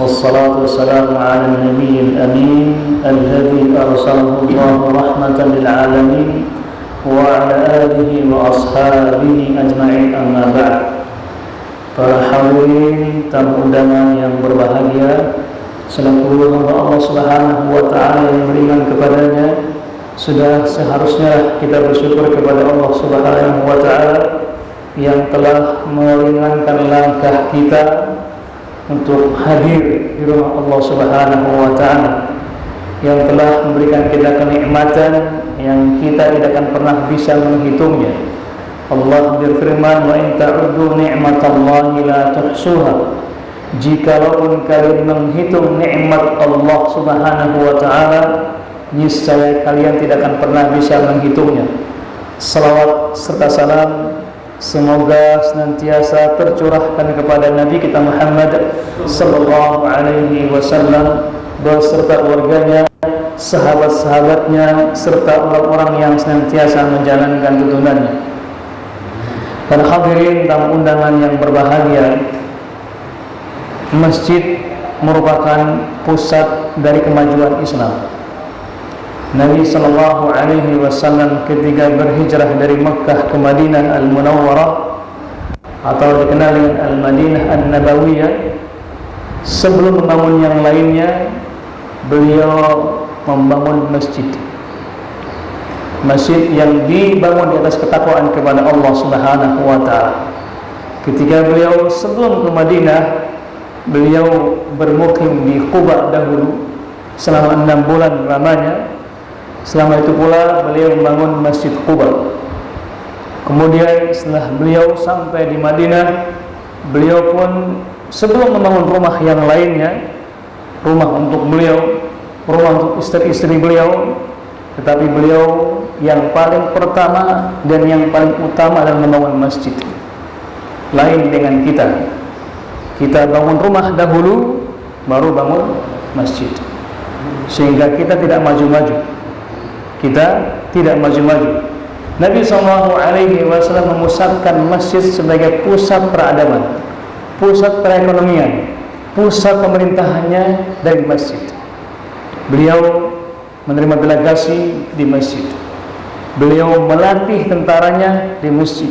والصلاة والسلام على النبي الأمين الذي أرسله الله رحمة للعالمين وعلى آله وأصحابه أجمعين أما بعد. Para hadirin tamu undangan yang berbahagia, selaku hamba Allah Subhanahu wa taala yang beriman kepadanya, sudah seharusnya kita bersyukur kepada Allah Subhanahu wa taala yang telah meringankan langkah kita untuk hadir di rumah Allah Subhanahu wa taala, yang telah memberikan kita kenikmatan yang kita tidak akan pernah bisa menghitungnya. Allah berfirman, wa in ta'uddu ni'matallahi la tuhsuha. Jikalau kalian menghitung nikmat Allah Subhanahu wa taala, niscaya kalian tidak akan pernah bisa menghitungnya. Salawat serta salam semoga senantiasa tercurahkan kepada Nabi kita Muhammad sallallahu alaihi wasallam beserta keluarganya, sahabat-sahabatnya, serta orang-orang yang senantiasa menjalankan tuntunannya. Para hadirin tamu undangan yang berbahagia, masjid merupakan pusat dari kemajuan Islam. Nabi sallallahu alaihi wasallam ketika berhijrah dari Mekkah ke Madinah Al-Munawwarah atau dikenal dengan Al-Madinah An-Nabawiyah, sebelum membangun yang lainnya, beliau membangun masjid. Masjid yang dibangun di atas ketakwaan kepada Allah Subhanahu wa taala. Ketika beliau sebelum ke Madinah, beliau bermukim di Quba dahulu selama 6 bulan lamanya. Selama itu pula beliau membangun Masjid Quba. Kemudian setelah beliau sampai di Madinah, beliau pun sebelum membangun rumah yang lainnya, rumah untuk beliau, rumah untuk istri-istri beliau, tetapi beliau yang paling pertama dan yang paling utama adalah membangun masjid. Lain dengan kita, kita bangun rumah dahulu, baru bangun masjid, sehingga kita tidak maju-maju. Nabi SAW memusatkan masjid sebagai pusat peradaban, pusat perekonomian, pusat pemerintahannya dari masjid. Beliau menerima delegasi di masjid. Beliau melatih tentaranya di masjid.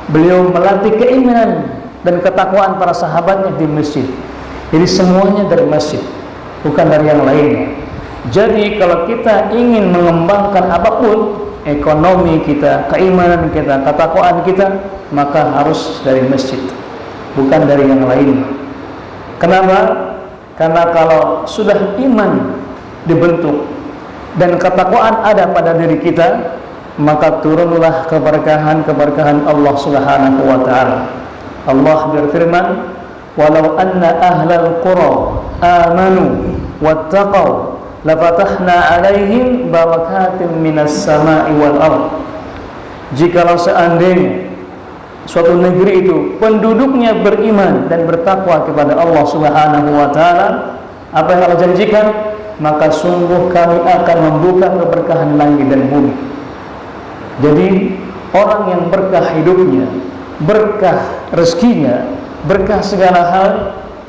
Beliau melatih keimanan dan ketakwaan para sahabatnya di masjid. Jadi semuanya dari masjid, bukan dari yang lainnya. Jadi kalau kita ingin mengembangkan apapun, ekonomi kita, keimanan kita, ketakwaan kita, maka harus dari masjid, bukan dari yang lain. Kenapa? Karena kalau sudah iman dibentuk dan ketakwaan ada pada diri kita, maka turunlah keberkahan Allah Subhanahu wa taala. Allah berfirman, "Walau anna ahlal qura amanu wattaqau lafatahna alaihim barakatim minas sama'i wal ardh." Jikalau seandainya suatu negeri itu penduduknya beriman dan bertakwa kepada Allah Subhanahu wa taala, apa yang Allah janjikan, maka sungguh kami akan membuka keberkahan langit dan bumi. Jadi orang yang berkah hidupnya, berkah rezekinya, berkah segala hal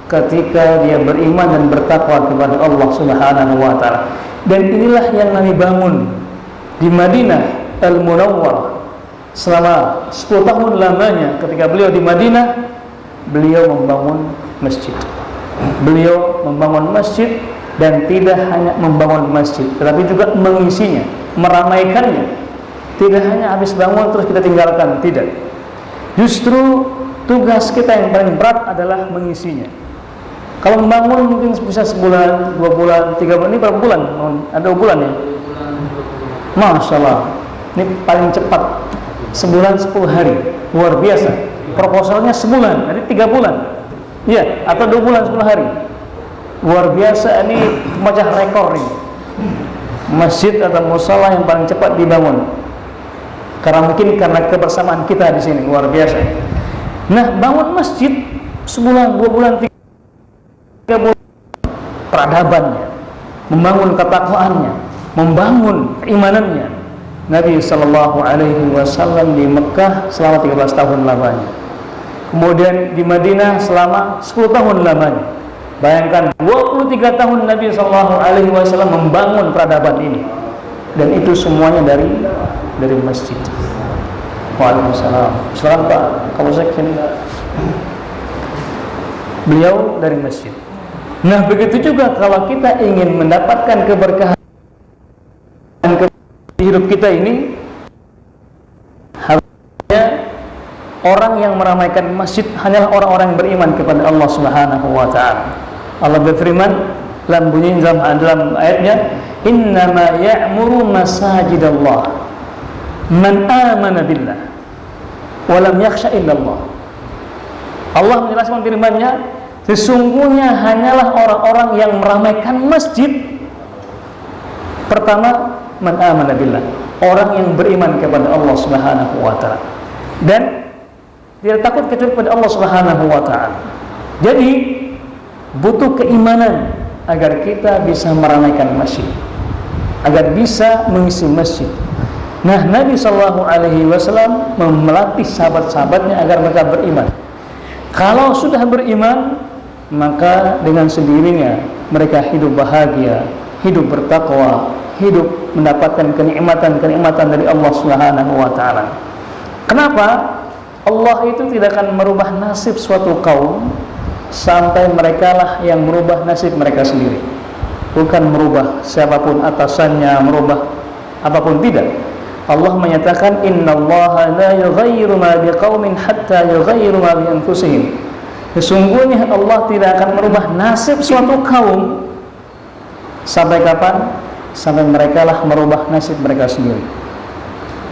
ketika dia beriman dan bertakwa kepada Allah Subhanahu wa taala. Dan inilah yang Nabi bangun di Madinah Al-Munawwarah selama 10 tahun lamanya. Ketika beliau di Madinah, beliau membangun masjid. Beliau membangun masjid, dan tidak hanya membangun masjid, tetapi juga mengisinya, meramaikannya. Tidak hanya habis bangun terus kita tinggalkan, tidak. Justru tugas kita yang paling berat adalah mengisinya. Kalau membangun mungkin bisa sebulan, 2 bulan, 3 bulan. Ini berapa bulan? Ada 2 bulan ya? Masya Allah, ini paling cepat. Sebulan 10 hari, luar biasa. Proposalnya sebulan, jadi 3 bulan. Ya, atau 2 bulan 10 hari. Luar biasa, ini pemecah rekor ini. Masjid atau musala yang paling cepat dibangun. Karena mungkin karena kebersamaan kita di sini, luar biasa. Nah, bangun masjid sebulan, 2 bulan, 3 bulan, peradabannya, membangun ketakwaannya, membangun keimanannya. Nabi sallallahu alaihi wasallam di Mekah selama 13 tahun lamanya. Kemudian di Madinah selama 10 tahun lamanya. Bayangkan 23 tahun Nabi SAW membangun peradaban ini, dan itu semuanya dari masjid. Waalaikumsalam. Salam Pak Kapolsek sini. Beliau dari masjid. Nah, begitu juga kalau kita ingin mendapatkan keberkahan hidup kita ini, harusnya orang yang meramaikan masjid hanyalah orang-orang yang beriman kepada Allah Subhanahu wa taala. Allah berfirman dalam bunyi dalam ayatnya, "Innama ya'muru masajidallah man amana billah wa lam yakhsha illallah." Allah menjelaskan firman-Nya, sesungguhnya hanyalah orang-orang yang meramaikan masjid. Pertama, man amana billah, orang yang beriman kepada Allah Subhanahu wa taala dan tidak takut kecuali kepada Allah Subhanahu wa taala. Jadi butuh keimanan agar kita bisa meramaikan masjid, agar bisa mengisi masjid. Nah, Nabi SAW melatih sahabat-sahabatnya agar mereka beriman. Kalau sudah beriman, maka dengan sendirinya mereka hidup bahagia, hidup bertakwa, hidup mendapatkan kenikmatan-kenikmatan dari Allah Subhanahu wa taala. Kenapa? Allah itu tidak akan merubah nasib suatu kaum sampai merekalah yang merubah nasib mereka sendiri. Bukan merubah siapapun atasannya, merubah apapun, tidak. Allah menyatakan, innallaha la yughayyiru ma biqaumin hatta yughayyiru ma bi anfusihim. Sesungguhnya Allah tidak akan merubah nasib suatu kaum sampai kapan? Sampai merekalah merubah nasib mereka sendiri.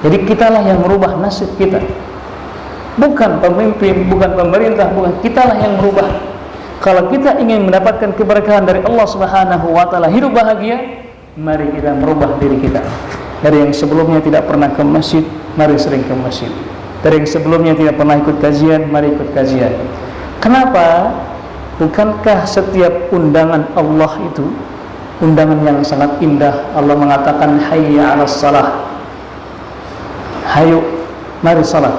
Jadi kitalah yang merubah nasib kita, bukan pemimpin, bukan pemerintah, bukan, kitalah yang merubah. Kalau kita ingin mendapatkan keberkahan dari Allah Subhanahu wa taala, hidup bahagia, mari kita merubah diri kita. Dari yang sebelumnya tidak pernah ke masjid, mari sering ke masjid. Dari yang sebelumnya tidak pernah ikut kajian, mari ikut kajian. Kenapa? Bukankah setiap undangan Allah itu undangan yang sangat indah? Allah mengatakan, hayya 'alas salah, hayo mari salat,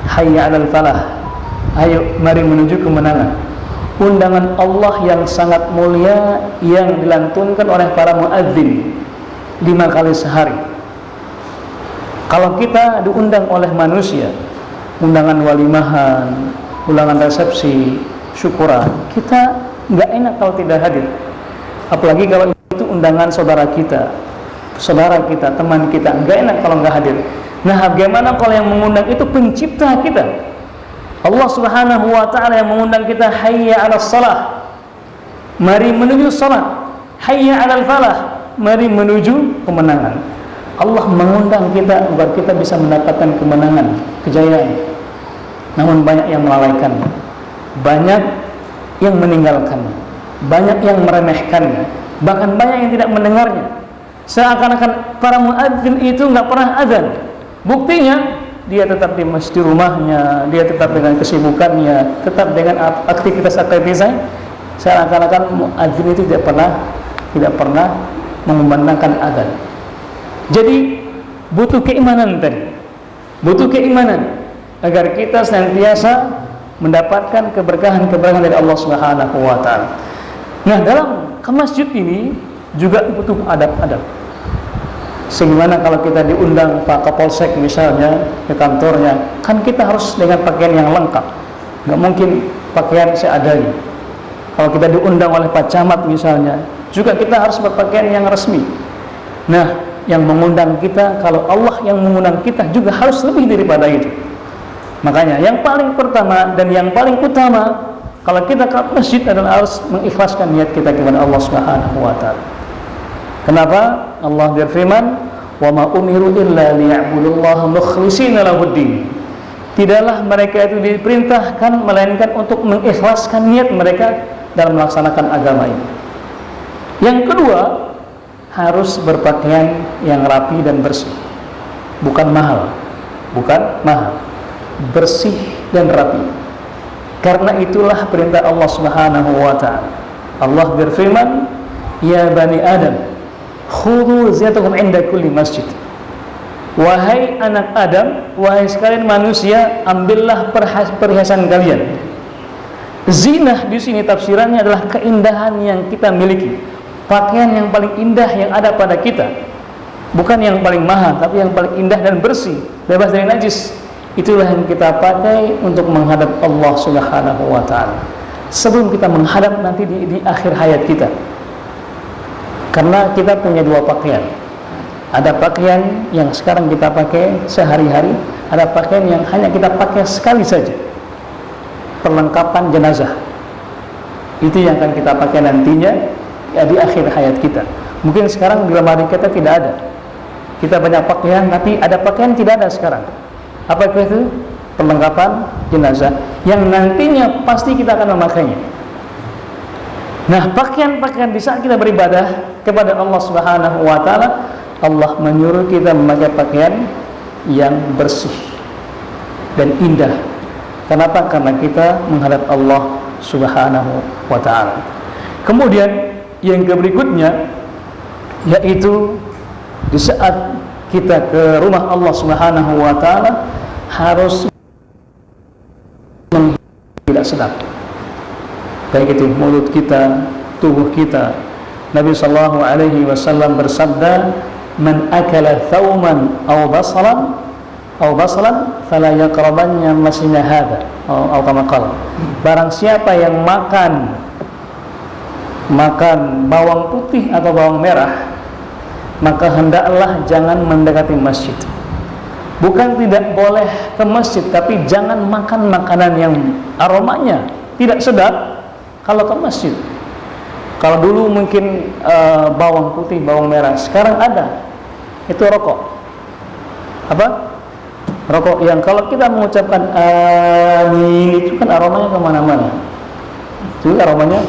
hayya 'alal falah, ayo mari menuju kemenangan. Undangan Allah yang sangat mulia yang dilantunkan oleh para muadzin 5 kali sehari. Kalau kita diundang oleh manusia, undangan walimahan, undangan resepsi, syukuran, kita nggak enak kalau tidak hadir. Apalagi kalau itu undangan saudara kita, teman kita, nggak enak kalau nggak hadir. Nah, bagaimana kalau yang mengundang itu pencipta kita, Allah Subhanahu wa taala, yang mengundang kita, hayya 'alas salah, mari menuju salat, hayya 'alal falah, mari menuju kemenangan. Allah mengundang kita agar kita bisa mendapatkan kemenangan, kejayaan. Namun banyak yang melalaikannya, banyak yang meninggalkannya, banyak yang meremehkannya, bahkan banyak yang tidak mendengarnya. Seakan-akan para muadzin itu nggak pernah azan. Buktinya dia tetap di masjid rumahnya, dia tetap dengan kesibukannya, tetap dengan aktivitas-aktivitas. Seakan-akan muadzin itu tidak pernah mengumandangkan azan. Jadi butuh keimanan tadi, butuh keimanan agar kita senantiasa mendapatkan keberkahan-keberkahan dari Allah Subhanahu wa taala. Nah, dalam ke masjid ini juga butuh adab-adab. Sebagaimana kalau kita diundang Pak Kapolsek misalnya ke kantornya, kan kita harus dengan pakaian yang lengkap, nggak mungkin pakaian seadanya. Kalau kita diundang oleh Pak Camat misalnya, juga kita harus berpakaian yang resmi. Nah, yang mengundang kita, kalau Allah yang mengundang kita, juga harus lebih daripada itu. Makanya yang paling pertama dan yang paling utama kalau kita ke masjid adalah harus mengikhlaskan niat kita kepada Allah Subhanahu wa taala. Kenapa? Allah berfirman, "Wa ma umiru illa liya'budullaha mukhlishina lahuddin." Tidaklah mereka itu diperintahkan melainkan untuk mengikhlaskan niat mereka dalam melaksanakan agama ini. Yang kedua, harus berpakaian yang rapi dan bersih. Bukan mahal, bersih dan rapi. Karena itulah perintah Allah Subhanahu wa taala. Allah berfirman, "Ya bani Adam, khudhu zinatakum 'inda kulli masjid." Wahai anak Adam, wahai sekalian manusia, ambillah perhiasan kalian Zinah di sini tafsirannya adalah keindahan yang kita miliki, pakaian yang paling indah yang ada pada kita, bukan yang paling mahal, tapi yang paling indah dan bersih, bebas dari najis. Itulah yang kita pakai untuk menghadap Allah Subhanahu wa ta'ala sebelum kita menghadap nanti di akhir hayat kita. Karena kita punya dua pakaian. Ada pakaian yang sekarang kita pakai sehari-hari, ada pakaian yang hanya kita pakai sekali saja, perlengkapan jenazah. Itu yang akan kita pakai nantinya ya, di akhir hayat kita. Mungkin sekarang di lemari kita tidak ada. Kita banyak pakaian, tapi ada pakaian tidak ada sekarang. Apa itu? Perlengkapan jenazah yang nantinya pasti kita akan memakainya. Nah, pakaian-pakaian di saat kita beribadah kepada Allah Subhanahu wa ta'ala, Allah menyuruh kita memakai pakaian yang bersih dan indah. Kenapa? Karena kita menghadap Allah Subhanahu wa ta'ala. Kemudian yang berikutnya yaitu di saat kita ke rumah Allah Subhanahu wa ta'ala harus tidak sedap, baik itu mulut kita, tubuh kita. Nabi sallallahu alaihi wasallam bersabda, "Man akala thawman aw basalan fala yaqrabanna masjidana hadza." Atau kama qala, barang siapa yang makan bawang putih atau bawang merah, maka hendaklah jangan mendekati masjid. Bukan tidak boleh ke masjid, tapi jangan makan makanan yang aromanya tidak sedap kalau ke masjid. Kalau dulu mungkin bawang putih, bawang merah, sekarang ada itu rokok. Apa? Rokok yang kalau kita mengucapkan amin itu kan aromanya kemana-mana. Itu aromanya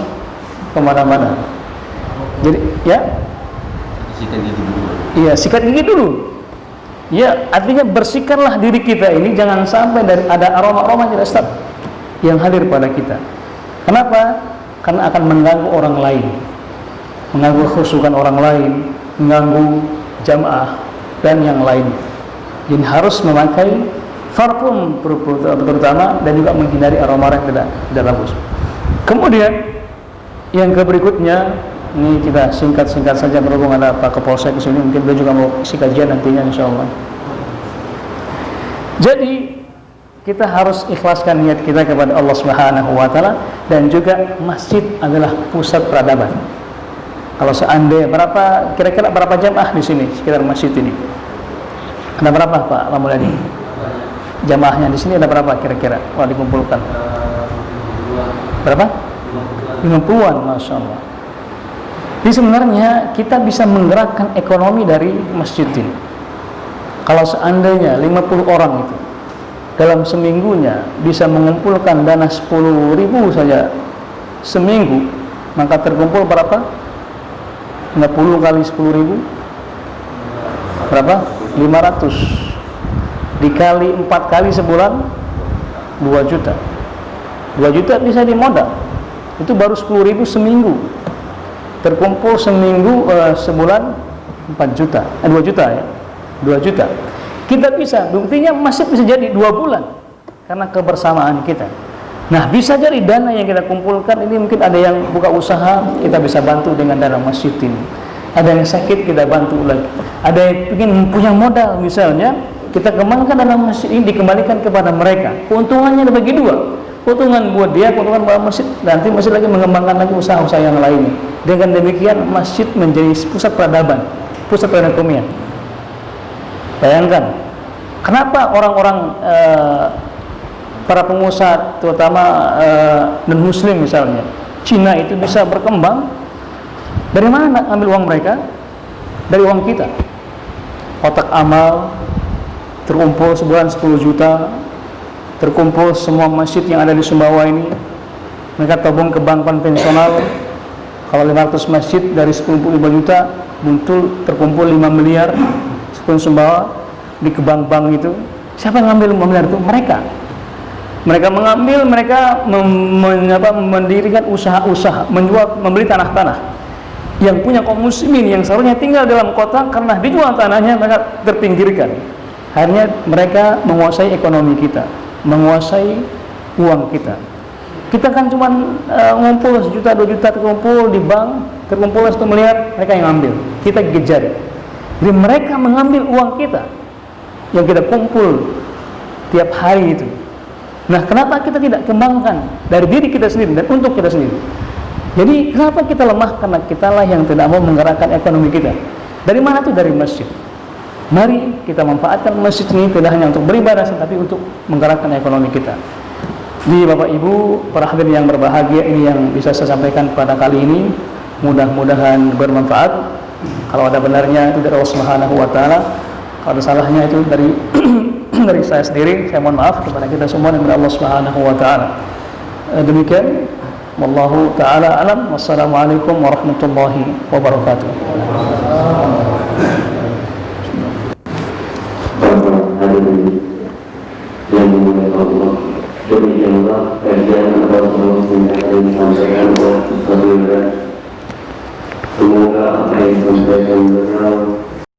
kemana-mana. Jadi ya, sikat gigi dulu. Iya, sikat gigi dulu. Ya, artinya bersihkanlah diri kita ini, jangan sampai ada aroma-aroma tidak sedap yang hadir pada kita. Kenapa? Karena akan mengganggu orang lain, mengganggu khusyukan orang lain, mengganggu jamaah dan yang lain. Jadi harus memakai parfum terutama dan juga menghindari aroma yang tidak bagus. Kemudian yang berikutnya, ini kita singkat-singkat saja berhubung ada Pak Kapolsek di sini, mungkin beliau juga mau isi kajian nantinya insyaallah. Jadi kita harus ikhlaskan niat kita kepada Allah Subhanahu wa ta'ala, dan juga masjid adalah pusat peradaban. Kalau seandainya kira-kira berapa jamaah di sini sekitar masjid ini? Ada berapa Pak Ramulyadi? Jamaahnya di sini ada berapa kira-kira? Kalau dikumpulkan berapa? 50-an, Masya Allah. Jadi sebenarnya kita bisa menggerakkan ekonomi dari masjid ini. Kalau seandainya 50 orang itu dalam seminggunya bisa mengumpulkan dana 10.000 saja seminggu, maka terkumpul berapa? 50 kali 10.000 berapa? 500 dikali 4 kali sebulan 2 juta. 2 juta bisa dimodal. Itu baru 10.000 seminggu. Terkumpul seminggu, sebulan 4 juta, 2 juta ya, 2 juta. Kita bisa, buktinya masjid bisa jadi 2 bulan karena kebersamaan kita. Nah, bisa jadi dana yang kita kumpulkan ini, mungkin ada yang buka usaha, kita bisa bantu dengan dana masjid ini. Ada yang sakit, kita bantu lagi. Ada yang ingin punya modal misalnya, kita kembangkan dana masjid ini, dikembalikan kepada mereka. Keuntungannya dibagi dua. Keuntungan buat dia, keuntungan buat masjid. Nanti masjid lagi mengembangkan lagi usaha-usaha yang lain. Dengan demikian masjid menjadi pusat peradaban, pusat perekonomian. Bayangkan, kenapa orang-orang para pengusaha, terutama non-muslim misalnya, Cina itu bisa berkembang? Dari mana nak ambil uang mereka? Dari uang kita. Kotak amal terkumpul sebulan 10 juta, terkumpul semua masjid yang ada di Sumbawa ini, mereka tabung ke bank konvensional. Kalau 500 masjid dari 10 juta muncul terkumpul 5 miliar sepuluh Sumbawa di ke bank-bank itu. Siapa yang ngambil 5 miliar itu? Mereka mengambil, mereka mendirikan usaha-usaha, menjual, membeli tanah-tanah yang punya kaum muslimin yang seharusnya tinggal dalam kota, karena dijual tanahnya mereka terpinggirkan. Akhirnya mereka menguasai ekonomi kita, menguasai uang kita. Kita kan cuma ngumpul 1 juta 2 juta terkumpul di bank, terkumpul 1 miliar, mereka yang ambil, kita kejar. Jadi mereka mengambil uang kita yang kita kumpul tiap hari itu. Nah, kenapa kita tidak kembangkan dari diri kita sendiri dan untuk kita sendiri? Jadi kenapa kita lemah? Karena kitalah yang tidak mau menggerakkan ekonomi kita. Dari mana tuh? Dari masjid. Mari kita manfaatkan masjid ini tidak hanya untuk beribadah, tapi untuk menggerakkan ekonomi kita. Jadi Bapak Ibu, para hadirin yang berbahagia, ini yang bisa saya sampaikan pada kali ini. Mudah-mudahan bermanfaat. Kalau ada benarnya itu dari Allah Subhanahu wa taala. Kalau ada salahnya itu dari dari saya sendiri. Saya mohon maaf kepada kita semua dan kepada Allah Subhanahu wa taala. Demikian, wallahu taala alam. Wassalamualaikum warahmatullahi wabarakatuh. Yang dimuliakan Allah, demikianlah kajian atau pembicaraan yang disampaikan oleh Ustaz Wildan. Semoga apa yang disampaikan benar